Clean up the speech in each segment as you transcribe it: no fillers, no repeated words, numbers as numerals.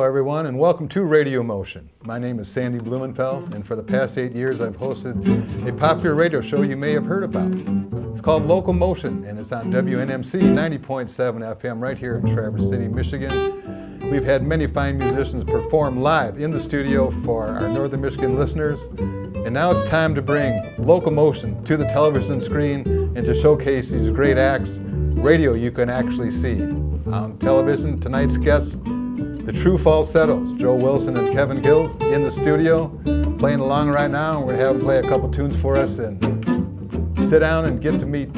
everyone, and welcome to Radio Motion. My name is Sandy Blumenfeld, and for the past 8 years I've hosted a popular radio show you may have heard about. It's called Local Motion, and it's on WNMC 90.7 FM right here in Traverse City, Michigan. We've had many fine musicians perform live in the studio for our Northern Michigan listeners, and now it's time to bring Local Motion to the television screen and to showcase these great acts. Radio you can actually see. On television, tonight's guests, the True Falsettos, Joe Wilson and Kevin Gills in the studio, playing along right now. We're going to have them play a couple tunes for us and sit down and get to meet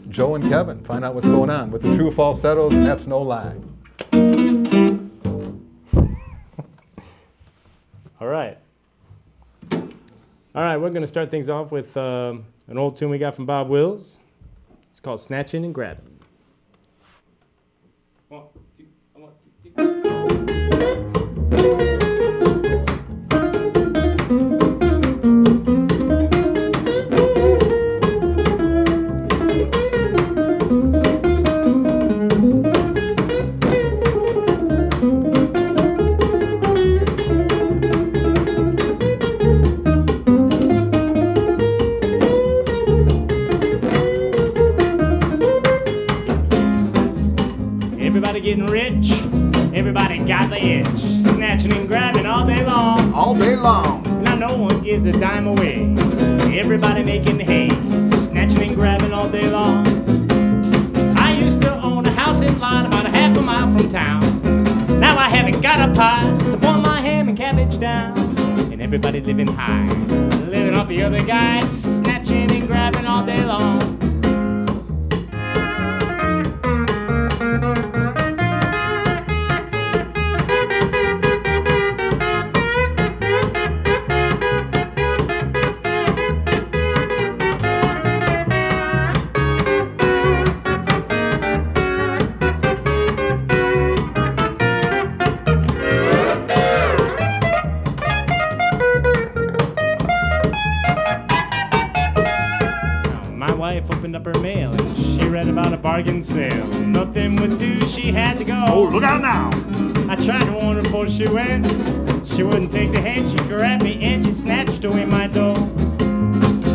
Joe and Kevin, find out what's going on with the True Falsettos, and that's no lie. All right, we're going to start things off with an old tune we got from Bob Wills. It's called Snatching and Grabbing. 1, 2, 1, 2, 3. Everybody getting rich, everybody got the itch, snatching and grabbing all day long. All day long. Now no one gives a dime away, everybody making hay, snatching and grabbing all day long. I used to own a house in line about a half a mile from town. Now I haven't got a pot to boil my ham and cabbage down. And everybody living high, living off the other guys, snatching and grabbing all day long. Opened up her mail and she read about a bargain sale. Nothing would do, she had to go. Oh, look out now. I tried to warn her before she went. She wouldn't take the hint, she grabbed me and she snatched away my dough.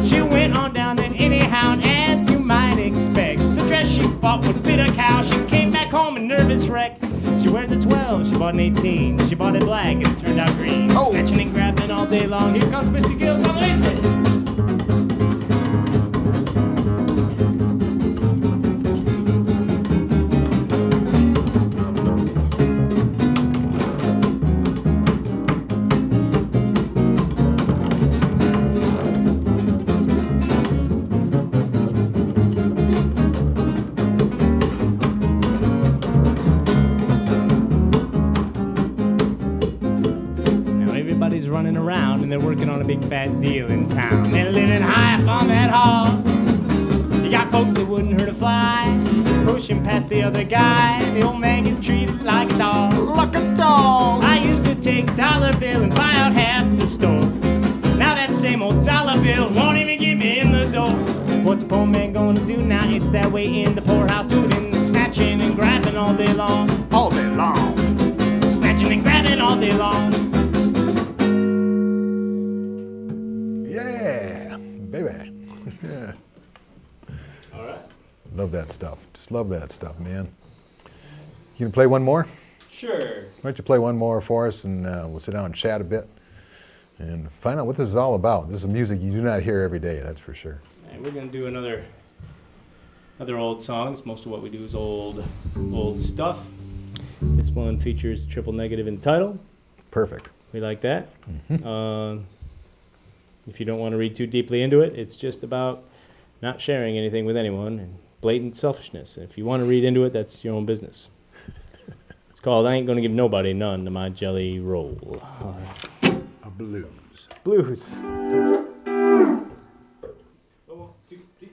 She went on down and anyhow, and as you might expect, the dress she bought would fit a cow. She came back home a nervous wreck. She wears a 12, she bought an 18. She bought it black and it turned out green. Oh. Snatching and grabbing all day long. Here comes Mr. Gills on the listen. Running around and they're working on a big fat deal in town. They're living high up on that hog. You got folks that wouldn't hurt a fly, pushing past the other guy. The old man gets treated like a dog. Like a dog. I used to take a dollar bill and buy out half the store. Now that same old dollar bill won't even get me in the door. What's a poor man gonna do now? It's that way in the poorhouse, doing the snatching and grabbing all day long. All day long. Snatching and grabbing all day long. Yeah, baby. Yeah. All right. Love that stuff. Just love that stuff, man. You can play one more? Sure. Why don't you play one more for us, and we'll sit down and chat a bit and find out what this is all about. This is music you do not hear every day, that's for sure. And we're going to do another old songs. Most of what we do is old stuff. This one features triple negative in title. Perfect. We like that. Mm-hmm. If you don't want to read too deeply into it, it's just about not sharing anything with anyone and blatant selfishness. If you want to read into it, that's your own business. It's called I Ain't Gonna Give Nobody None to My Jelly Roll. A blues. Blues. 1, 2, 3.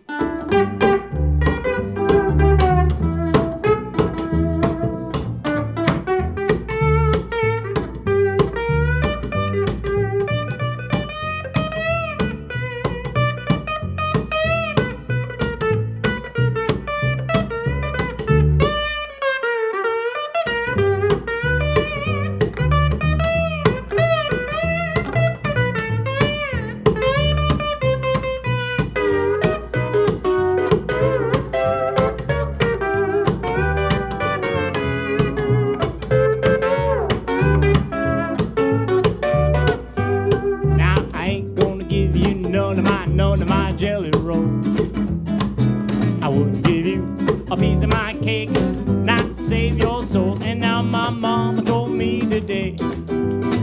a piece of my cake, not to save your soul. And now my mama told me today,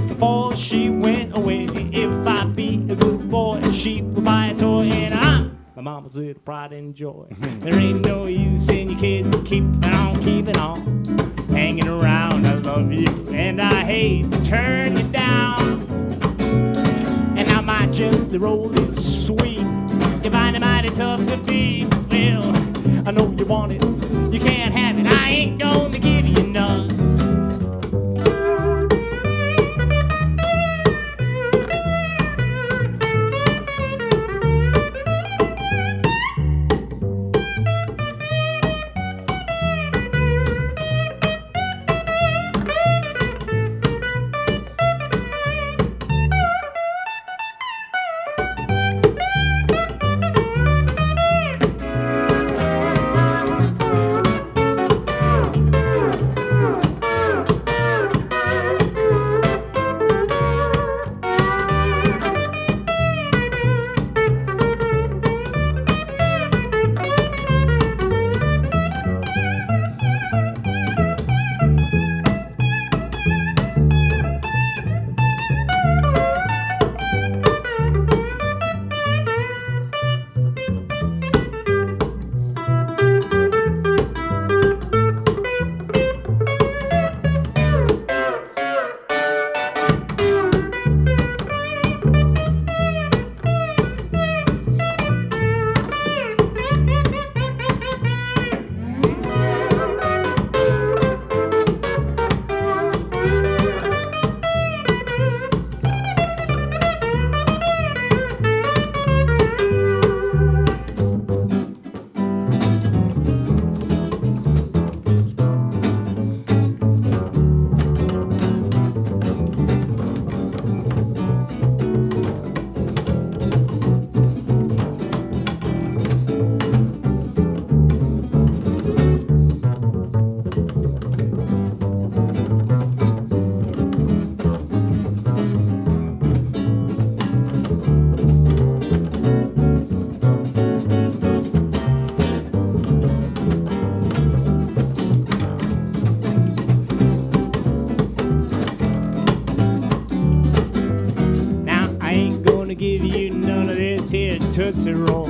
before she went away, if I be a good boy, she would buy a toy. And my mama's little pride and joy. There ain't no use in your kids keeping on, hanging around. I love you and I hate to turn you down. And now my jelly roll is sweet. You find it mighty tough to beat. Well, I know you want it, you can't have it. I ain't gonna give you none. Tootsie Roll.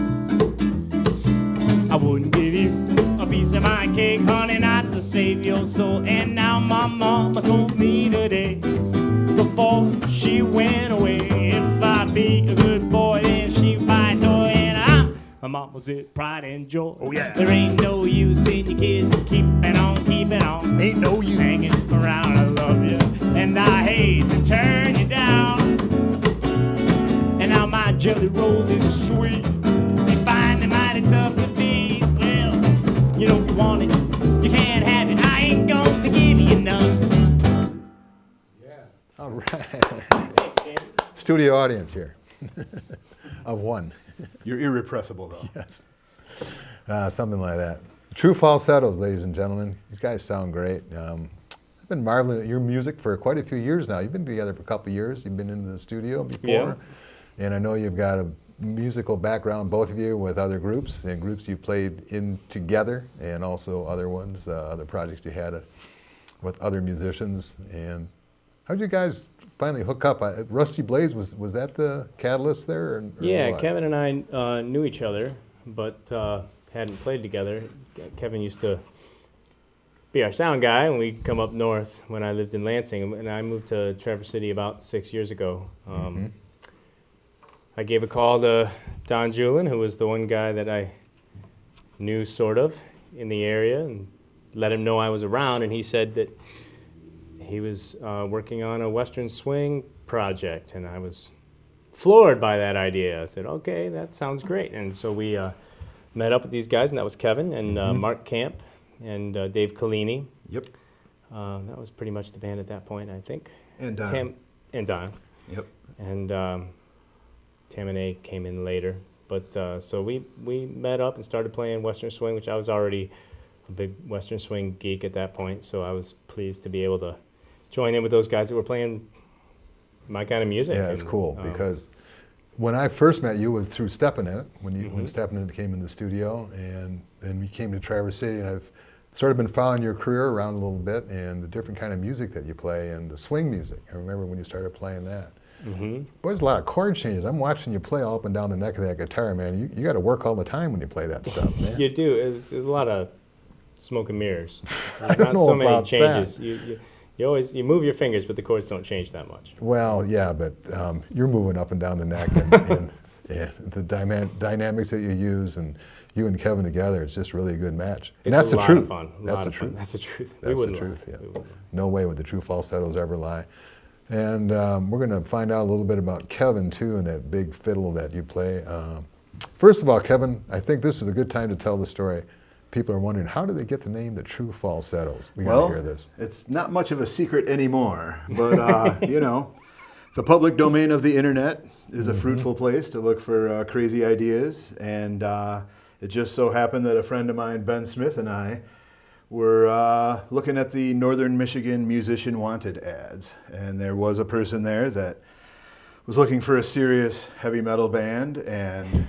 I wouldn't give you a piece of my cake, honey, not to save your soul. And now my mama told me today, before she went away, if I be a good boy, then she'd buy a toy. And my mama's it pride and joy. Oh yeah. There ain't no use in your kids keeping on. Ain't no use. Hanging around, I love you, and I hate to turn you down. And now my jelly roll is sweet. You find it mighty tough to beat. Well, you know you want it, you can't have it. I ain't gonna give you none. Yeah. All right. Studio audience here of one. You're irrepressible, though. Yes. Something like that. True Falsettos, ladies and gentlemen. These guys sound great. I've been marveling at your music for quite a few years now. You've been together for a couple of years. You've been in the studio before. Yeah. And I know you've got a musical background, both of you, with other groups and groups you played in together, and also other ones, other projects you had with other musicians. And how did you guys finally hook up? Rusty Blaze, was that the catalyst there? Or Yeah, what? Kevin and I knew each other, but hadn't played together. Kevin used to be our sound guy when we come up north when I lived in Lansing, and I moved to Traverse City about 6 years ago. I gave a call to Don Julian, who was the one guy that I knew sort of in the area, and let him know I was around, and he said that he was working on a Western Swing project, and I was floored by that idea. I said, okay, that sounds great. And so we met up with these guys, and that was Kevin and Mark Camp and Dave Collini. Yep. That was pretty much the band at that point, I think. And Don. Tam and Don. Yep. And Tam and A came in later. But so we met up and started playing Western Swing, which I was already a big Western Swing geek at that point, so I was pleased to be able to join in with those guys that were playing my kind of music. Yeah, it's cool because when I first met you was through Steppin' It, when Steppin' It came in the studio, and then we came to Traverse City, and I've sort of been following your career around a little bit and the different kind of music that you play and the swing music. I remember when you started playing that. Boy, there's a lot of chord changes. I'm watching you play all up and down the neck of that guitar, man. You got to work all the time when you play that stuff, man. You do. It's a lot of smoke and mirrors. I There's don't not know so many about changes. that. You move your fingers, but the chords don't change that much. Well, yeah, but you're moving up and down the neck, and the dynamics that you use, and you and Kevin together, it's just really a good match. And It's that's a the lot truth. of fun. That's the truth. That's the truth. That's the truth. Yeah. No way would the True Falsettos ever lie. And we're going to find out a little bit about Kevin too, and that big fiddle that you play. First of all, Kevin, I think this is a good time to tell the story. People are wondering, how did they get the name the True Falsettos? We got to hear this. It's not much of a secret anymore, but you know, the public domain of the internet is a fruitful place to look for crazy ideas, and it just so happened that a friend of mine, Ben Smith, and I were looking at the Northern Michigan Musician Wanted ads, and there was a person there that was looking for a serious heavy metal band and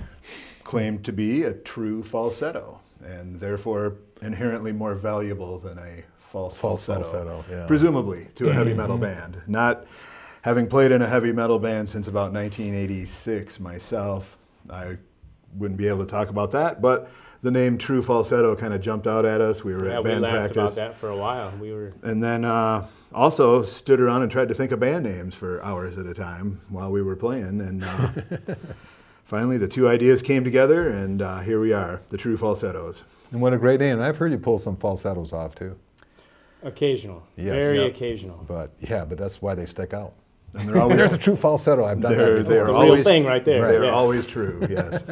claimed to be a true falsetto, and therefore inherently more valuable than a false falsetto, yeah. Presumably to a heavy metal band. Not having played in a heavy metal band since about 1986 myself, I wouldn't be able to talk about that, but the name True Falsetto kind of jumped out at us. We were at band we laughed practice. about that for a while. And then also stood around and tried to think of band names for hours at a time while we were playing. And finally, the two ideas came together, and here we are, the True Falsettos. And what a great name. And I've heard you pull some falsettos off too. Occasional. Yes. Very Yep. occasional. But yeah, but that's why they stick out. And they're always There's a true falsetto. I've done that they're before. the always real thing right there. They're Yeah. always true. Yes,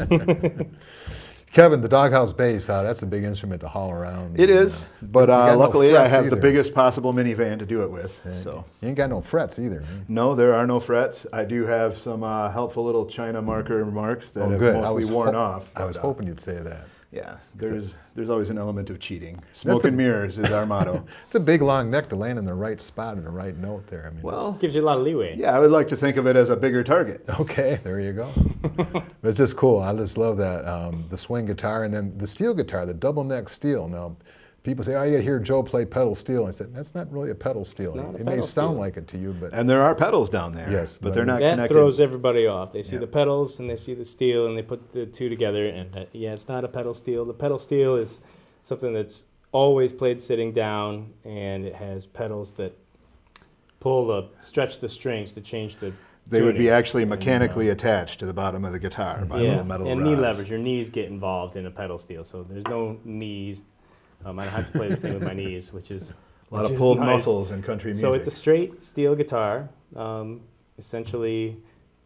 Kevin, the doghouse bass, that's a big instrument to haul around. it is. But you got no luckily, I frets have the either. biggest possible minivan to do it with. Yeah, So you ain't got no frets either. Man. no, there are no frets. I do have some helpful little China marker marks that have Good. mostly worn off. I was but, hoping you'd say that. Yeah, there's always an element of cheating. Smoke and mirrors is our motto. It's a big long neck to land in the right spot and the right note there. I mean, Well, Gives you a lot of leeway. yeah, I would like to think of it as a bigger target. okay, there you go. But it's just cool. I just love that the swing guitar and then the steel guitar, the double neck steel. Now, people say, "Oh, you hear Joe play pedal steel." I said, "That's not really a pedal steel. not a It may pedal sound steel. like it to you, but And there are pedals down there. Yes, but they're not That connected. throws everybody off. They see Yeah. the pedals and they see the steel and they put the two together, and yeah, it's not a pedal steel. The pedal steel is something that's always played sitting down, and it has pedals that stretch the strings to change the They would be tuning. actually mechanically attached to the bottom of the guitar by little metal and rods. knee levers. Your knees get involved in a pedal steel, so there's no knees. I don't have to play this thing with my knees, which is A lot which of is pulled nice. muscles in country music. So it's a straight steel guitar, essentially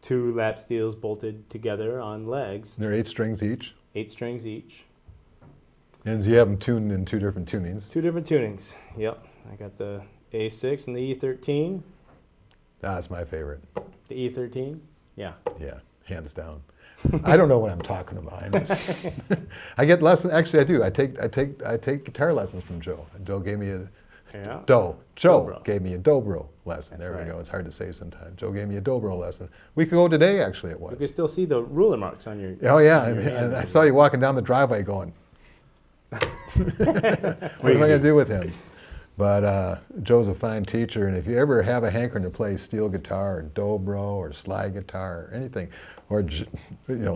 two lap steels bolted together on legs, they're 8 strings each. 8 strings each. And you have them tuned in 2 different tunings. 2 different tunings. Yep. I got the A6 and the E13. That's my favorite. The E13. Yeah. Yeah, hands down. I don't know what I'm talking about. I get lessons. Actually, I do. I take guitar lessons from Joe. Joe gave me a Yeah. Joe Dobro. gave me a dobro lesson. That's There right. we go. It's hard to say sometimes. Joe gave me a dobro lesson. We could go today. Actually, it You was. can still see the ruler marks on your. Oh yeah, on your hand. and I saw you walking down the driveway going, what am I going to do with him? But Joe's a fine teacher, and if you ever have a hankering to play steel guitar or dobro or slide guitar or anything, or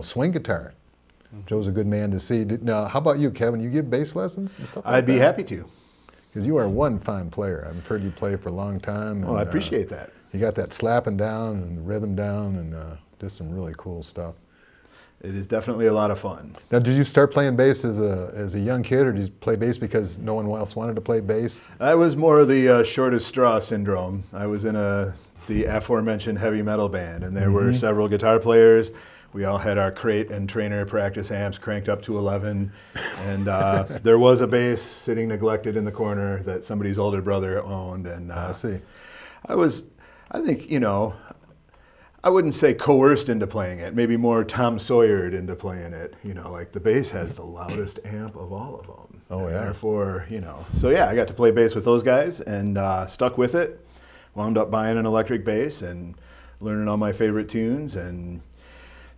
swing guitar, Joe's a good man to see. Now, how about you, Kevin? You give bass lessons and stuff like I'd be that? happy to. Because you are one fine player. I've heard you play for a long time. Well, I and, appreciate that. You got that slapping down and the rhythm down and just some really cool stuff. It is definitely a lot of fun. Now, did you start playing bass as a young kid, or did you play bass because no one else wanted to play bass? I was more of the shortest straw syndrome. I was in the aforementioned heavy metal band, and there were several guitar players. We all had our crate and trainer practice amps cranked up to 11, and there was a bass sitting neglected in the corner that somebody's older brother owned. And I see. I think, I wouldn't say coerced into playing it, maybe more Tom Sawyered into playing it. Like the bass has the loudest amp of all of them. Oh, and yeah. Therefore, so yeah, I got to play bass with those guys and stuck with it. Wound up buying an electric bass and learning all my favorite tunes. And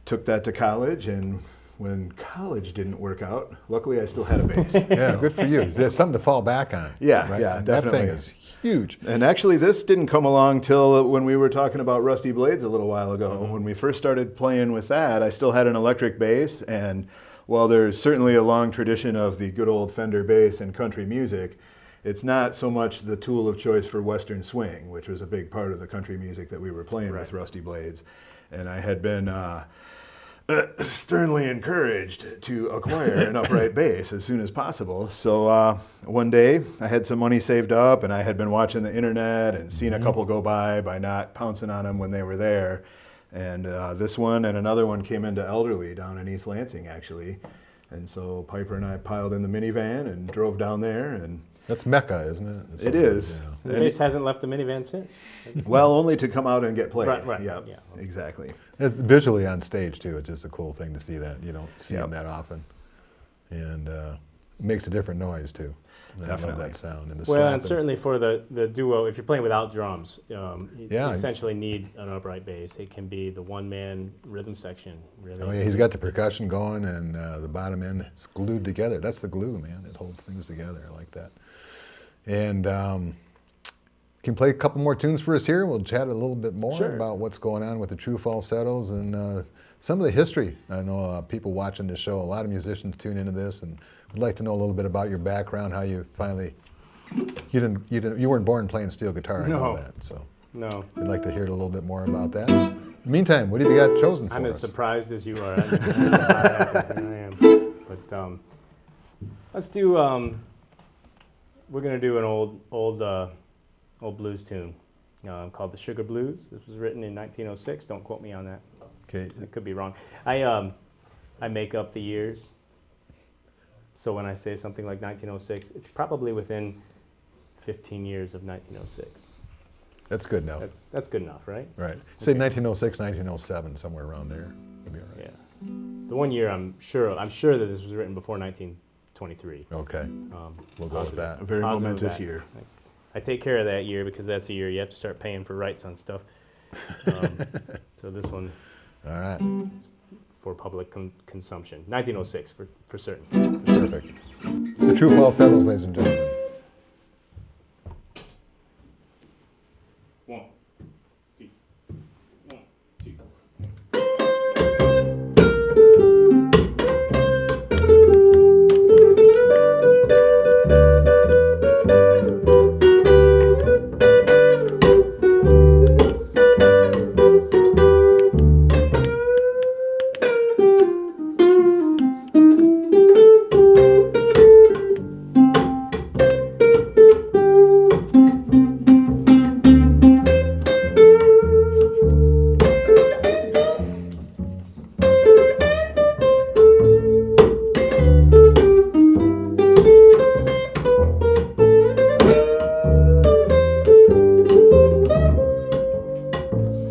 took that to college, and when college didn't work out, luckily I still had a bass. Yeah, good for you. There's something to fall back on. Yeah, right? yeah, And definitely. That thing is huge. And actually, this didn't come along till when we were talking about Rusty Blades a little while ago. When we first started playing with that, I still had an electric bass, and while there's certainly a long tradition of the good old Fender bass in country music, it's not so much the tool of choice for Western swing, which was a big part of the country music that we were playing with Rusty Blades. And I had been sternly encouraged to acquire an upright bass as soon as possible. So one day I had some money saved up, and I had been watching the internet and seen a couple go by not pouncing on them when they were there. And this one and another one came into Elderly down in East Lansing, actually. And so Piper and I piled in the minivan and drove down there. And That's Mecca, isn't it? it is. The bass hasn't left the minivan since. Well, only to come out and get played. Right, Yep, yeah. exactly. It's visually on stage too. It's just a cool thing to see that. You don't see Yep. them that often, and it makes a different noise too. And Definitely. I love that sound and the Well, slapping. and certainly for the duo, if you're playing without drums, you Yeah. essentially need an upright bass. It can be the one-man rhythm section. Really. Oh yeah, he's got the percussion going, and the bottom end is glued together. That's the glue, man. It holds things together. I like that. And can you play a couple more tunes for us here? We'll chat a little bit more Sure. about what's going on with the True Falsettos and some of the history. I know people watching this show, a lot of musicians tune into this, and would like to know a little bit about your background, how you finally, you weren't born playing steel guitar, I know No. that, so No, we'd like to hear a little bit more about that. Meantime, what have you got chosen for I'm as us? surprised as you are. Here I am. But let's do. We're gonna do an old blues tune called the Sugar Blues. This was written in 1906. Don't quote me on that. Okay, I could be wrong. I make up the years. So when I say something like 1906, it's probably within 15 years of 1906. that's good now. That's good enough, right? Right. Say 1906, 1907, somewhere around there. It'll be all right. Yeah. The one year I'm sure that this was written before 1923. Okay, we'll go with Positive. that. A very Positive of momentous that. year. I take care of that year because that's the year you have to start paying for rights on stuff. So this one All right, for public consumption. 1906 for certain. perfect. The True Falsettos, ladies and gentlemen. 1, 2, 1, 2.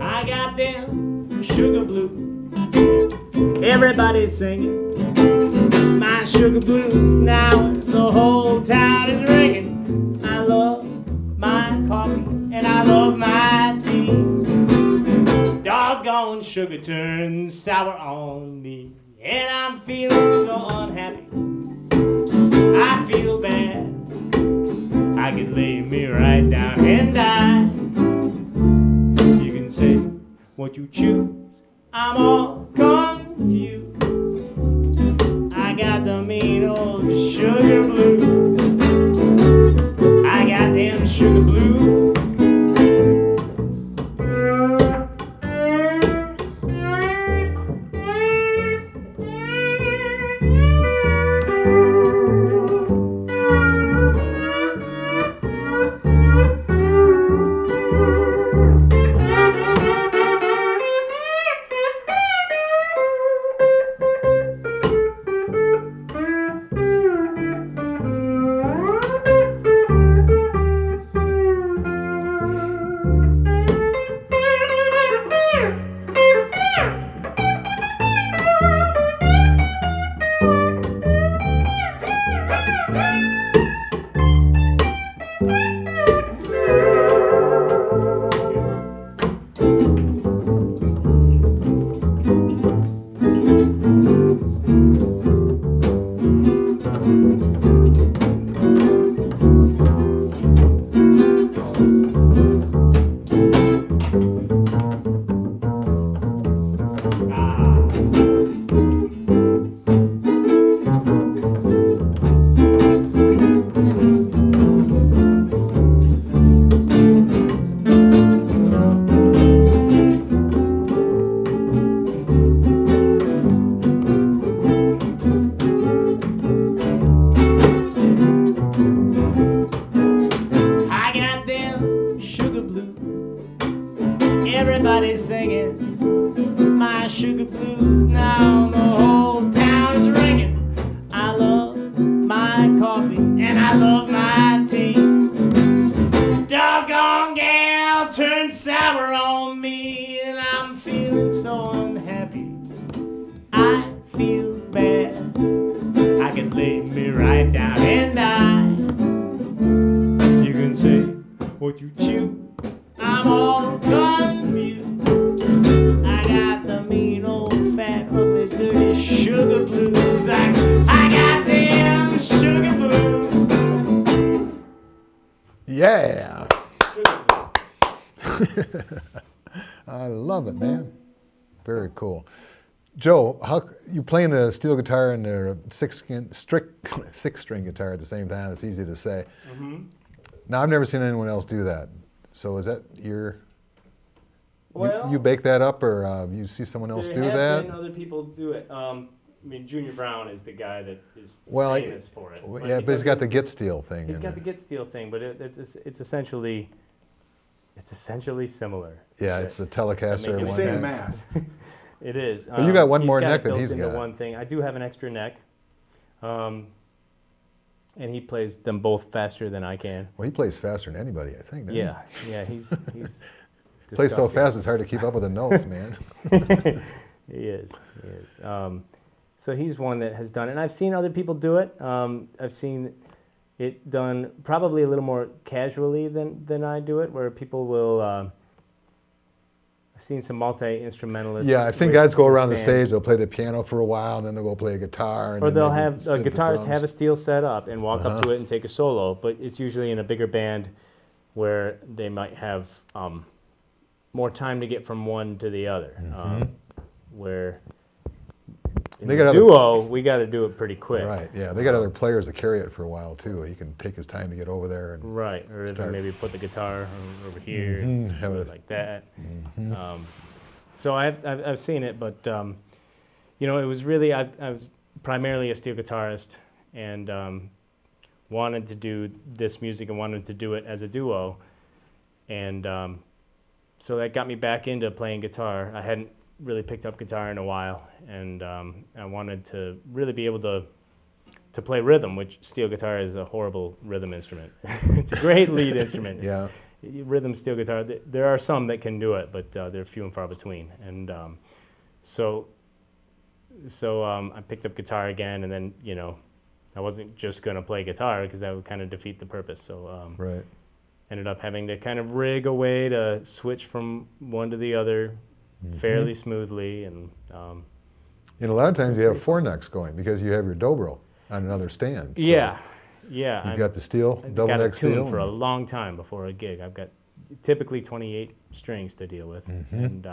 I got them sugar blues. Everybody's singing my sugar blues. Now the whole town is ringing. I love my coffee and I love my tea. Doggone sugar turns sour on me, and I'm feeling so unhappy. I feel bad. I could lay me right down and die. You can say what you choose. I'm all confused. I got the mean old sugar blues. I got them sugar blues. coffee and I love my tea. Doggone gal turned sour on me, and I'm feeling so unhappy. I feel bad. I can lay me right down and die. You can say what you choose. I'm all confused. I got the mean old fat ugly dirty sugar blues. I got them sugar blues. Yeah. I love it, man. Very cool. Joe, how you playing the steel guitar and the six-string guitar at the same time? It's easy to say. Mm-hmm. Now, I've never seen anyone else do that. So is that Well, you bake that up, or you see someone else do that? There have been other people do it. I mean, Junior Brown is the guy that is famous for it. Yeah, but he's got the git steel thing. He's got the git steel thing, but it's essentially similar. Yeah, it's the Telecaster. It's the same math. It is. But you got one more neck than than he's got. One thing. I do have an extra neck, and he plays them both faster than I can. Well, he plays faster than anybody, I think. Yeah, he's plays so fast it's hard to keep up with the notes, man. He is. So he's one that has done it. And I've seen other people do it. I've seen it done probably a little more casually than I do it, where people will... I've seen some multi-instrumentalists. Yeah, I've seen guys go around the stage, they'll play the piano for a while, and then they'll go play a guitar. And or they'll maybe have a guitarist have a steel set up and walk up to it and take a solo, but it's usually in a bigger band where they might have more time to get from one to the other. Where in the duo, we got to do it pretty quick. Right, yeah. They got other players to carry it for a while, too. He can take his time to get over there. And right, or maybe put the guitar over here, like that. So I've seen it, but, you know, it was really, I was primarily a steel guitarist and wanted to do this music and wanted to do it as a duo. And so that got me back into playing guitar. I hadn't really picked up guitar in a while, and I wanted to really be able to play rhythm, which steel guitar is a horrible rhythm instrument. It's a great lead instrument. Yeah. Rhythm steel guitar, there are some that can do it, but they're few and far between. And so I picked up guitar again, and then, you know, I wasn't just going to play guitar because that would kind of defeat the purpose. So right. Ended up having to kind of rig a way to switch from one to the other fairly smoothly. And a lot of times you have four necks going because you have your dobro on another stand. So yeah. You've got the steel, double neck steel. I've got a tune for a long time before a gig. I've got typically 28 strings to deal with. And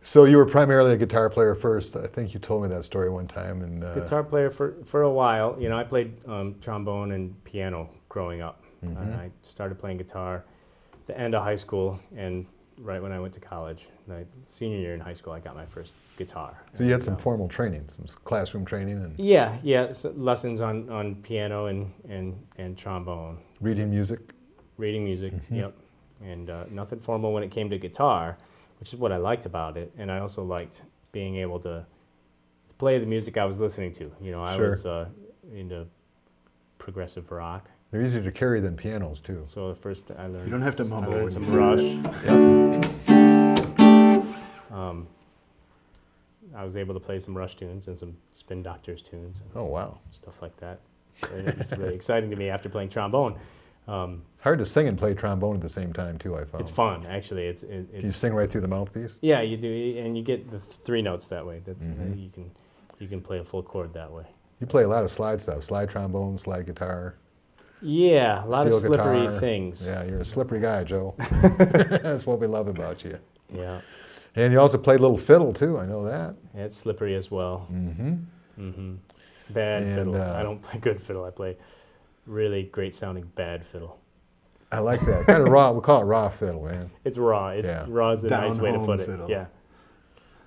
so you were primarily a guitar player first. I think you told me that story one time. And guitar player for a while. You know, I played trombone and piano growing up. I started playing guitar at the end of high school, and right when I went to college, my senior year in high school, I got my first guitar. So you had some formal training, some classroom training, and so lessons on piano and trombone. Reading music. Yep. And nothing formal when it came to guitar, which is what I liked about it, and I also liked being able to play the music I was listening to. You know, I was into progressive rock. They're easier to carry than pianos, too. So at first I learned... You don't have to mumble. I learned some Rush. I was able to play some Rush tunes and some Spin Doctors tunes. Oh, wow. Stuff like that. It's really exciting to me after playing trombone. It's hard to sing and play trombone at the same time, too, I found. It's fun, actually. It's do you sing right through the mouthpiece? Yeah, you do, and you get the three notes that way. That's you can play a full chord that way. You play a lot of slide stuff, slide trombone, slide guitar. Yeah, a lot of slippery things. Yeah, you're a slippery guy, Joe. That's what we love about you. Yeah. And you also played a little fiddle, too. I know that. Yeah, it's slippery as well. Bad fiddle. I don't play good fiddle. I play really great sounding bad fiddle. I like that. Kind of raw. We call it raw fiddle, man. It's raw. Raw is a nice way to put it. Fiddle. Yeah.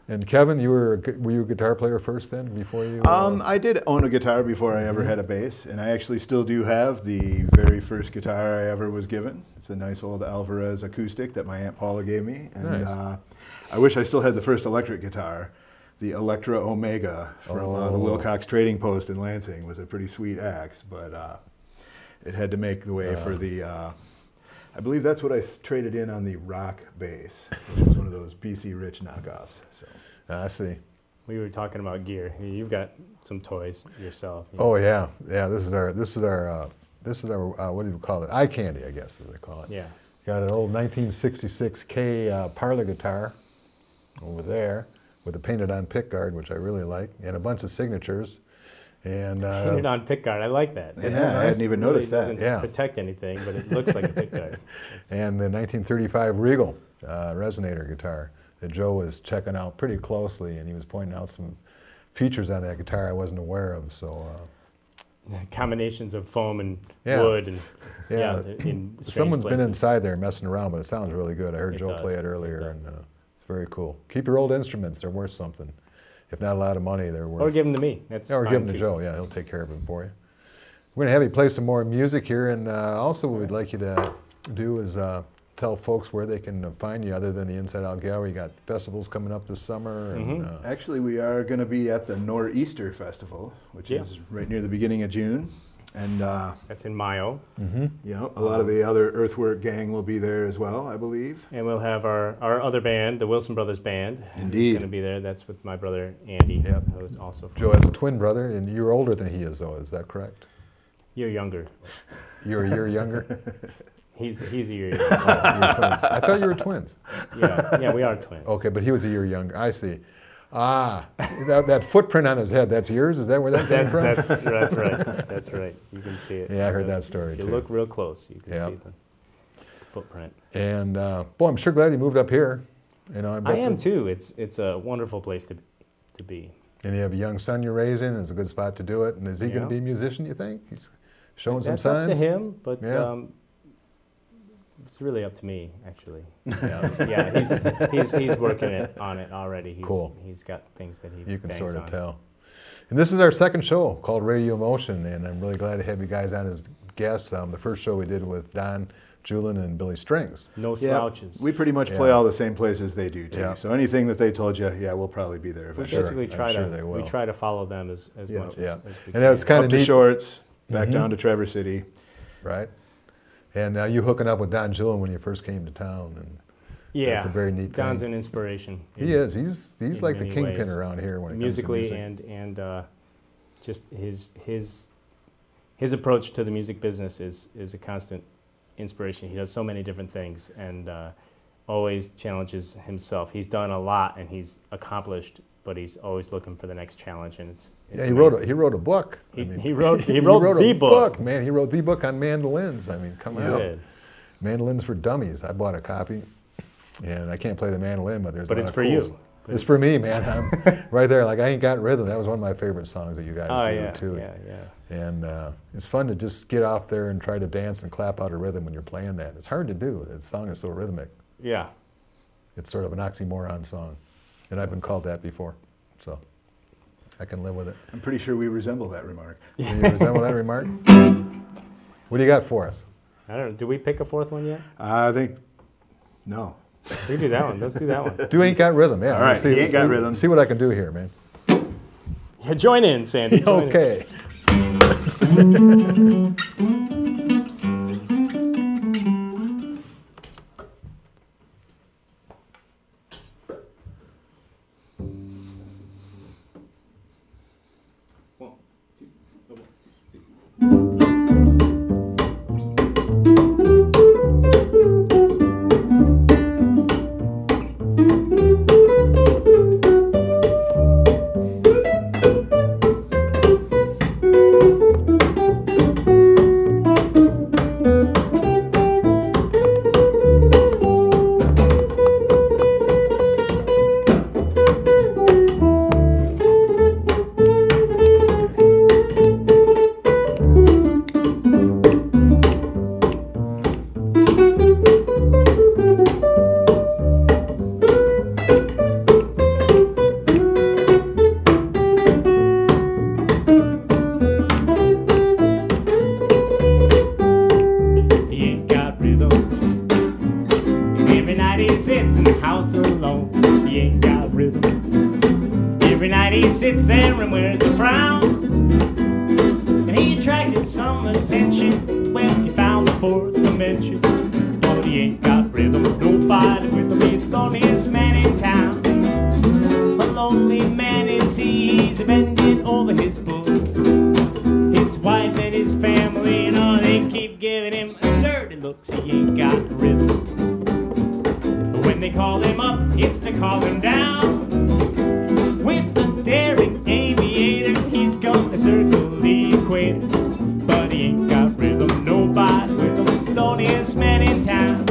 And Kevin, were you a guitar player first then, before you? I did own a guitar before I ever had a bass, and I actually still do have the very first guitar I ever was given. It's a nice old Alvarez acoustic that my Aunt Paula gave me, and nice. I wish I still had the first electric guitar. The Electra Omega from the Wilcox Trading Post in Lansing was a pretty sweet axe, but it had to make the way for the, I believe that's what I traded in on the rock bass, which was one of those BC Rich knockoffs. So I see. We were talking about gear. You've got some toys yourself. Oh yeah, yeah. This is our what do you call it? Eye candy, I guess, as they call it. Yeah. Got an old 1966 K parlor guitar over there with a painted-on pickguard, which I really like, and a bunch of signatures. And painted-on pickguard. I like that. yeah, I hadn't even noticed that. Doesn't protect anything, but it looks like a pickguard. And the 1935 Regal resonator guitar that Joe was checking out pretty closely, and he was pointing out some features on that guitar I wasn't aware of. So combinations of foam and wood, and in someone's places. been inside there messing around, but it sounds really good. I heard Joe play it earlier, and it's very cool. Keep your old instruments; they're worth something. If not a lot of money, they're worth. Or give them to me. That's or fine give them to too. Joe. Yeah, he'll take care of them for you. We're gonna have you play some more music here, and also what we'd like you to do is tell folks where they can find you other than the Inside Out Gallery. You got festivals coming up this summer. And, actually, we are going to be at the Nor'easter Festival, which is right near the beginning of June. And that's in Mayo. you know, a lot of the other Earthwork gang will be there as well, I believe. And we'll have our other band, the Wilson Brothers Band. Indeed. Going to be there. That's with my brother Andy. Yep. Who's also from Joe has a twin brother, and you're older than he is, though. Is that correct? You're younger. You're a year younger. He's a year younger. You're twins. I thought you were twins. Yeah, we are twins. Okay, but he was a year younger. I see. Ah, that footprint on his head, that's yours? Is that where that came from? That's right. That's right. You can see it. Yeah, I heard that story, If you too. look real close, you can see the footprint. And, boy, I'm sure glad he moved up here. You know, I am, too. It's a wonderful place to be. And you have a young son you're raising. It's a good spot to do it. And is he going to be a musician, you think? He's showing some signs? That's up to him, but it's really up to me, actually. He's working on it already. Cool. He's got things that he You can bangs sort of on. tell. And this is our second show called Radio Motion, and I'm really glad to have you guys on as guests. The first show we did with Don Julin and Billy Strings. No slouches. We pretty much play all the same places they do, too. Yeah. So anything that they told you, we'll probably be there We eventually. basically we try to follow them as much as we can. And that was kind Up of to neat. Shorts, back down to Traverse City. Right. And you hooking up with Don Julin when you first came to town. And that's a very neat Don's thing. an inspiration. He is. He's like the many kingpin ways. around here when it Musically comes to music. and just his approach to the music business is a constant inspiration. He does so many different things and always challenges himself. He's done a lot and he's accomplished, but he's always looking for the next challenge. And it's he wrote a book. He wrote the book. Man, he wrote the book on mandolins. I mean, come on. Did. Mandolins for Dummies. I bought a copy, and I can't play the mandolin, but there's. But a lot it's of for cool you. stuff. It's for me, man. I'm right there. Like I Ain't Got Rhythm. That was one of my favorite songs that you guys do too. Yeah. And it's fun to just get off there and try to dance and clap out a rhythm when you're playing that. It's hard to do. The song is so rhythmic. Yeah. It's sort of an oxymoron song, and I've been called that before, so I can live with it. I'm pretty sure we resemble that remark. Do you resemble that remark? What do you got for us? I don't know. Do we pick a fourth one yet? I think, no. We do that one. Let's do that one. Do Ain't Got Rhythm, yeah. All right, Ain't Got Rhythm. See what I can do here, man. Yeah, join in, Sandy. Join in. Okay. sits in the house alone. He ain't got rhythm. Every night he sits there and wears a frown. And he attracted some attention. Well, fourth dimension, but he ain't got rhythm. Nobody with him. He's the loneliest man in town. A lonely man is he. He's bending over his book. His wife and his family, you know, they keep giving him dirty looks. He ain't got rhythm. But when they call him up, it's to call him down. With the daring aviator, he's gonna circle the equator. But he ain't got rhythm. Nobody with him. Loneliest man in town.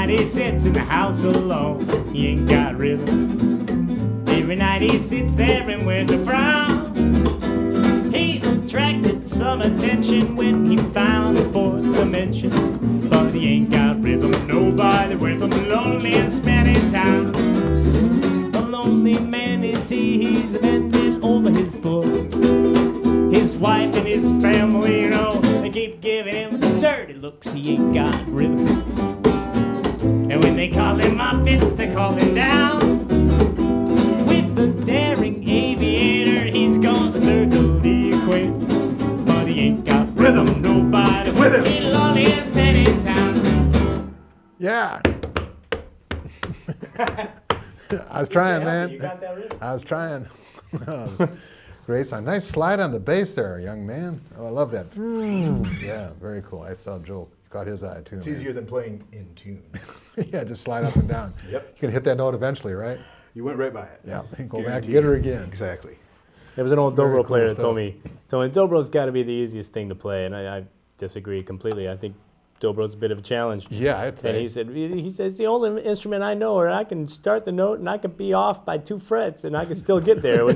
He sits in the house alone, he ain't got rhythm. Every night he sits there and wears a frown. He attracted some attention when he found the fourth dimension, but he ain't got rhythm. Nobody with him. Loneliest man in town. A lonely man is he. He's bending over his book. His wife and his family, you know, they keep giving him dirty looks. He ain't got rhythm. And when they call him up, it's to call him down. With the daring aviator, he's gonna circle the equator. But he ain't got rhythm. Nobody with him. The loneliest man in town. Yeah. I was trying, man. You got that rhythm. I was trying. Great song. Nice slide on the bass there, young man. Oh, I love that. Yeah, very cool. I saw Joe caught his eye too. It's man. easier than playing in tune. Yeah, just slide up and down. Yep. You can hit that note eventually, right? You went right by it. Yeah. Go back, Guaranteed. get her again. Exactly. There was an old Very dobro cool player that stuff. told me dobro's got to be the easiest thing to play, and I disagree completely. I think dobro's a bit of a challenge. Yeah, I'd say. And he says the only instrument I know where I can start the note and I can be off by 2 frets and I can still get there.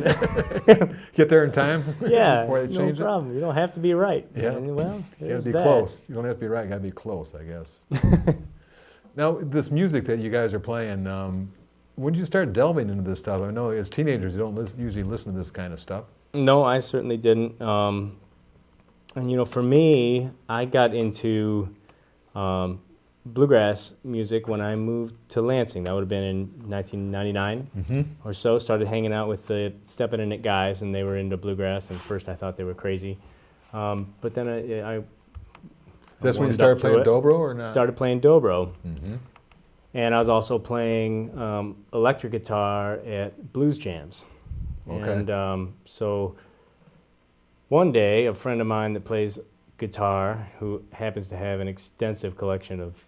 Get there in time. Yeah, Before they it's no change it. problem. You don't have to be right. Yeah. And, well, You gotta there's be that. close. You don't have to be right. You gotta be close, I guess. Now, this music that you guys are playing, when did you start delving into this stuff? I know as teenagers you don't usually listen to this kind of stuff. No, I certainly didn't. And you know, for me, I got into bluegrass music when I moved to Lansing. That would have been in 1999 or so. Started hanging out with the Steppin' in It guys, and they were into bluegrass. And first I thought they were crazy. But then I That's when you warmed started up to playing it. dobro or not? Started playing dobro. And I was also playing electric guitar at blues jams. Okay. And so one day, a friend of mine that plays guitar, who happens to have an extensive collection of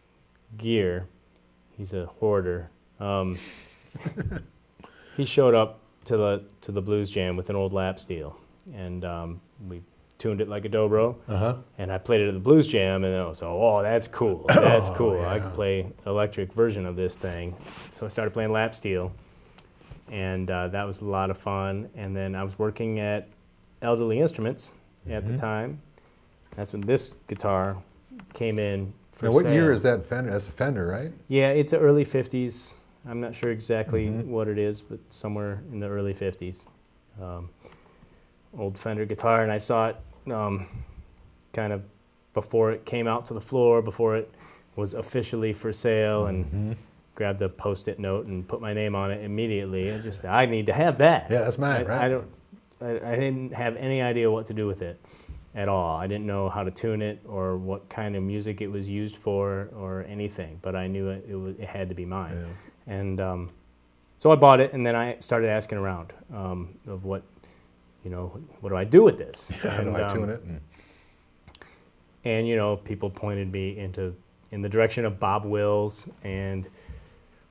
gear, he's a hoarder, he showed up to the blues jam with an old lap steel. And we tuned it like a dobro, and I played it at the blues jam, and I was like, oh, that's cool, that's cool. yeah. I can play electric version of this thing. So I started playing lap steel, and that was a lot of fun. And then I was working at Elderly Instruments at the time. That's when this guitar came in for Now, what sale. year is that Fender? That's a Fender, right? Yeah, it's the early 50s. I'm not sure exactly what it is, but somewhere in the early 50s. Old Fender guitar, and I saw it kind of before it came out to the floor, before it was officially for sale, and grabbed a Post-it note and put my name on it immediately. And just, I need to have that. Yeah, that's mine, right? I didn't have any idea what to do with it at all. I didn't know how to tune it or what kind of music it was used for or anything, but I knew it had to be mine. Yeah. And so I bought it, and then I started asking around of what do I do with this? Yeah, how do I tune it? And people pointed me in the direction of Bob Wills and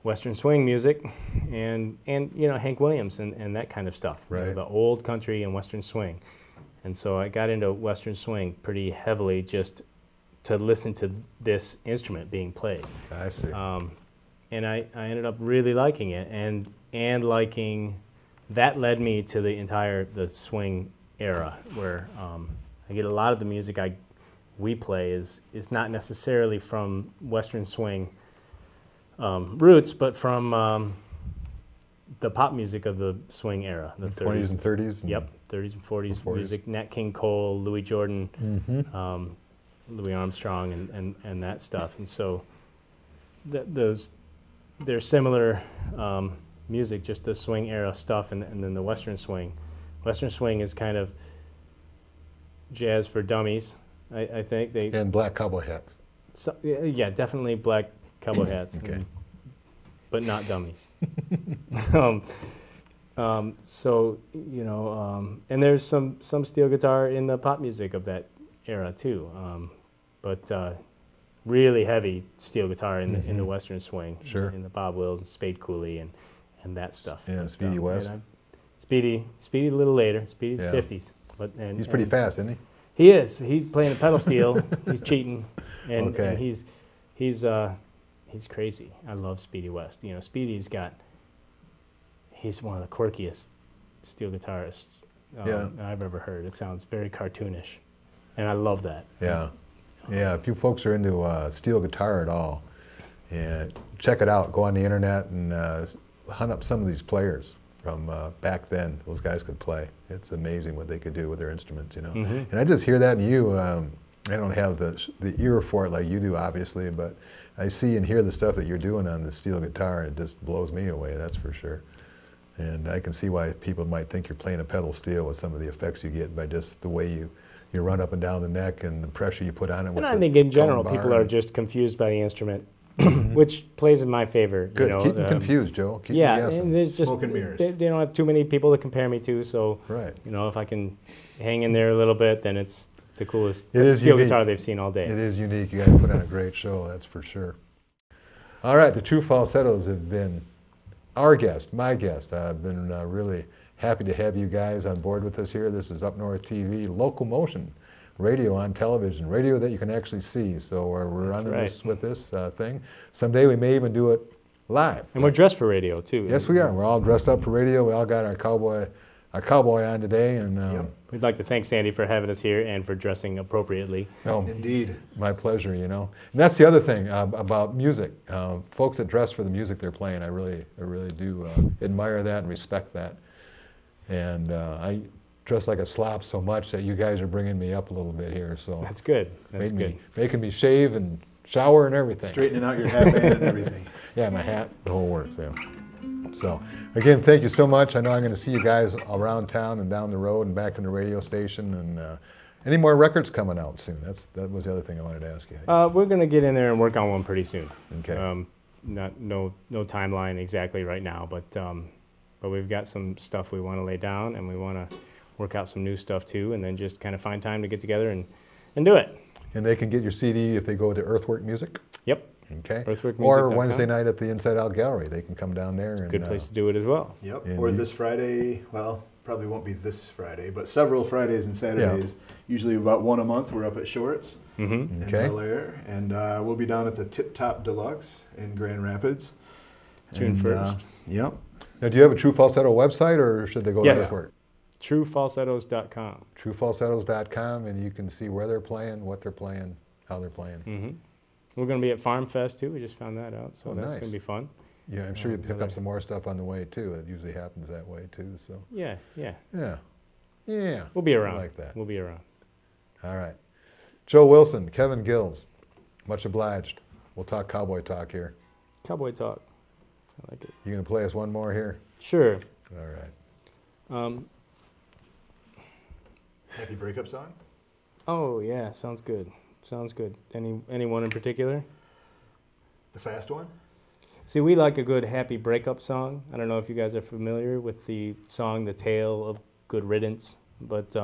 Western swing music, and Hank Williams and that kind of stuff. Right. The old country and Western swing. And so I got into Western swing pretty heavily just to listen to this instrument being played. I see. And I ended up really liking it, and liking that led me to the swing era, where I get a lot of the music we play is not necessarily from Western swing roots, but from the pop music of the swing era, the 20s and 30s? Yep, 30s and 40s music, Nat King Cole, Louis Jordan, Louis Armstrong, and that stuff. And so they're similar music, just the swing era stuff, and then the Western swing. Western swing is kind of jazz for dummies, I think. And black cowboy hats. So, yeah, definitely black cowboy hats, okay. But not dummies. And there's some steel guitar in the pop music of that era too, but really heavy steel guitar in the Western swing, sure. in the Bob Wills and Spade Cooley and that stuff. Yeah, Speedy West. Speedy a little later. Speedy's Yeah. 50s, he's pretty fast, isn't he? He is. He's playing a pedal steel. He's cheating, and Okay. he's crazy. I love Speedy West. He's one of the quirkiest steel guitarists I've ever heard. It sounds very cartoonish, and I love that. Yeah. Yeah, if you folks are into steel guitar at all, check it out. Go on the internet and hunt up some of these players from back then. Those guys could play. It's amazing what they could do with their instruments, And I just hear that in you. I don't have the ear for it like you do, obviously, but I see and hear the stuff that you're doing on the steel guitar, and it just blows me away, that's for sure. And I can see why people might think you're playing a pedal steel with some of the effects you get by just the way you run up and down the neck and the pressure you put on it. And I think in general, people are just confused by the instrument, which plays in my favor. Good. Keep them confused, Joe. Keep them guessing. And there's just smoke and mirrors. They don't have too many people to compare me to, so right. If I can hang in there a little bit, then it's the coolest unique. steel guitar they've seen all day. It is unique. You got to put on a great show, that's for sure. All right, the True Falsettos have been our guest, my guest. I've been really happy to have you guys on board with us here. This is Up North TV, local motion, radio on television, radio that you can actually see. So we're running this with this thing. Someday we may even do it live. And we're dressed for radio too. Yes, we are. We're all dressed up for radio. We all got our cowboy on today, and we'd like to thank Sandy for having us here and for dressing appropriately. Oh, indeed, my pleasure. And that's the other thing about music. Folks that dress for the music they're playing, I really do admire that and respect that. And I dress like a slop so much that you guys are bringing me up a little bit here. So that's good. That's good. Making me shave and shower and everything. Straightening out your hat band and everything. Yeah, my hat, the whole works. Yeah. So, again, thank you so much. I know I'm going to see you guys around town and down the road and back in the radio station. And any more records coming out soon? That was the other thing I wanted to ask you. We're going to get in there and work on one pretty soon. Okay. No timeline exactly right now, but we've got some stuff we want to lay down, and we want to work out some new stuff too, and then just kind of find time to get together and do it. And they can get your CD if they go to Earthwork Music? Yep. Okay. Earthworkmusic.com. Or Wednesday night at the Inside Out Gallery. They can come down there. Good place to do it as well. Yep. Or this Friday, well, probably won't be this Friday, but several Fridays and Saturdays, usually about one a month, we're up at Shorts in Bel Air. And we'll be down at the Tip Top Deluxe in Grand Rapids. June 1st. Yep. Now, do you have a True Falsetto website, or should they go to Earthwork? TrueFalsettos.com. TrueFalsettos.com, and you can see where they're playing, what they're playing, how they're playing. We're going to be at Farm Fest too. We just found that out, so that's going to be fun. Yeah, I'm sure you pick up some more stuff on the way too. It usually happens that way too. So. Yeah, yeah. Yeah. Yeah. We'll be around. I like that. We'll be around. All right. Joe Wilson, Kevin Gills, much obliged. We'll talk cowboy talk here. Cowboy talk. I like it. You gonna play us one more here? Sure. All right. Happy breakup song? Oh yeah, sounds good. Sounds good. Anyone in particular? The fast one? See, we like a good happy breakup song. I don't know if you guys are familiar with the song "The Tale of Good Riddance," but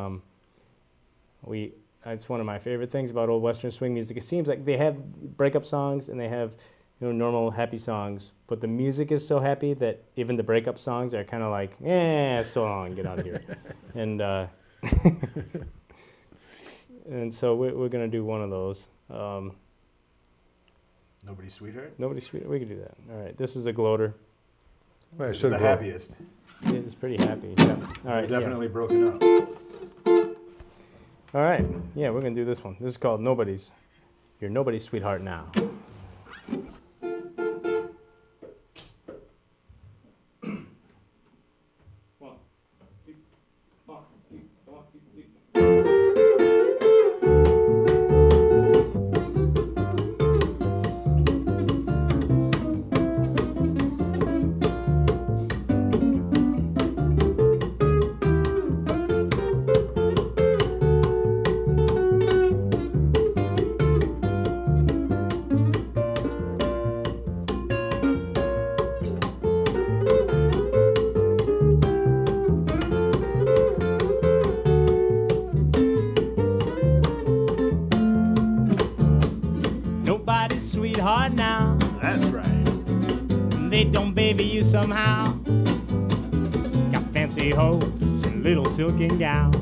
it's one of my favorite things about old Western swing music. It seems like they have breakup songs and they have, you know, normal happy songs, but the music is so happy that even the breakup songs are kind of like, so long, get out of here. And and so we're gonna do one of those. Nobody's Sweetheart? Nobody's Sweetheart. We can do that. All right. This is a gloater. Well, This is the happiest. It's pretty happy. Yeah. All right. They're definitely broken up. All right. Yeah, we're gonna do this one. This is called Nobody's. You're Nobody's Sweetheart Now. Nobody's sweetheart now. That's right. They don't baby you somehow. Got fancy hose and little silken gown.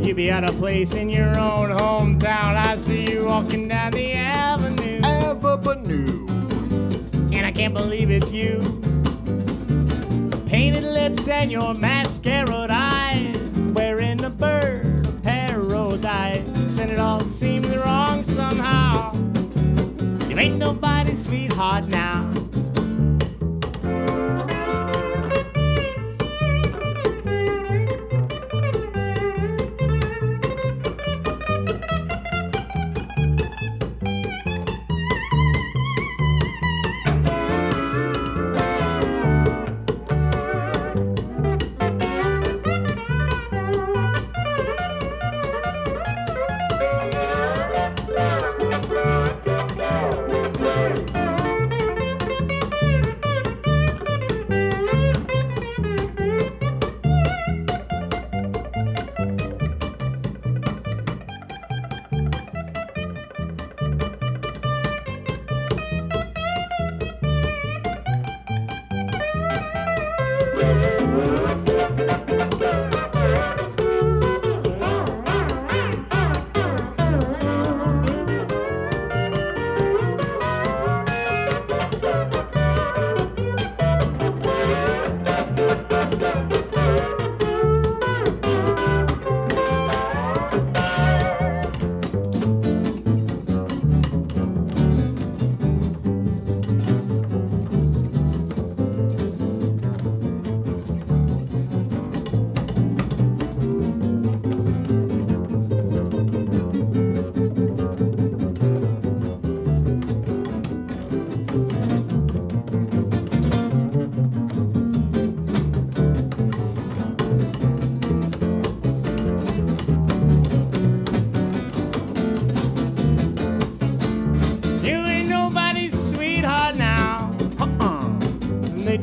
You be out of place in your own hometown. I see you walking down the avenue, Avenue. and I can't believe it's you. Painted lips and your mascaraed eyes, wearing a bird of paradise, and it all seems wrong somehow. You ain't nobody's sweetheart now.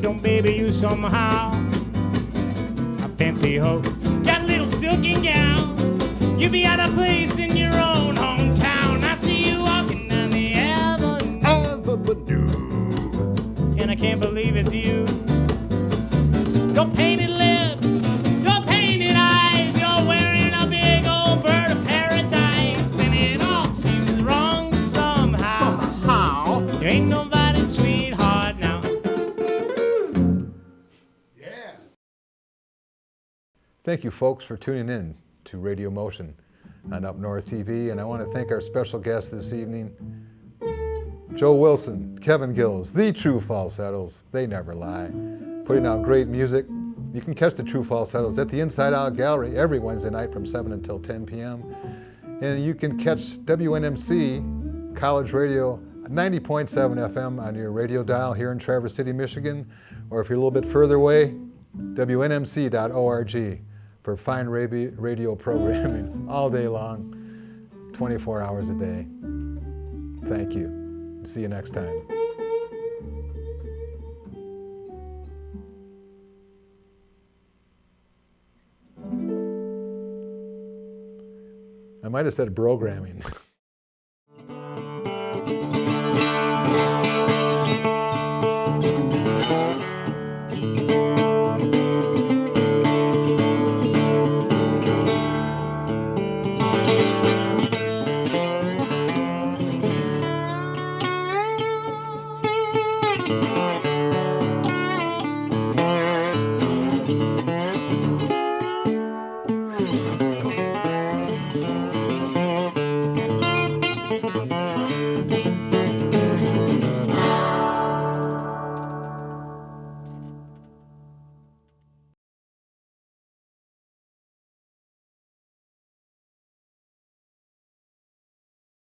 Don't baby you somehow. A fancy hoe, got a little silken gown. You be out of place in your own hometown. I see you walking down the avenue, and I can't believe it's you. Your painted lips, your painted eyes, you're wearing a big old bird of paradise, and it all seems wrong somehow. You ain't nobody's sweetheart now. Thank you, folks, for tuning in to Radio Motion on Up North TV. And I want to thank our special guest this evening, Joe Wilson, Kevin Gills, the True Falsettos, they never lie. Putting out great music. You can catch the True Falsettos at the Inside Out Gallery every Wednesday night from 7 until 10 p.m. And you can catch WNMC College Radio 90.7 FM on your radio dial here in Traverse City, Michigan. Or if you're a little bit further away, WNMC.org for fine radio programming all day long, 24 hours a day. Thank you. See you next time. I might have said programming.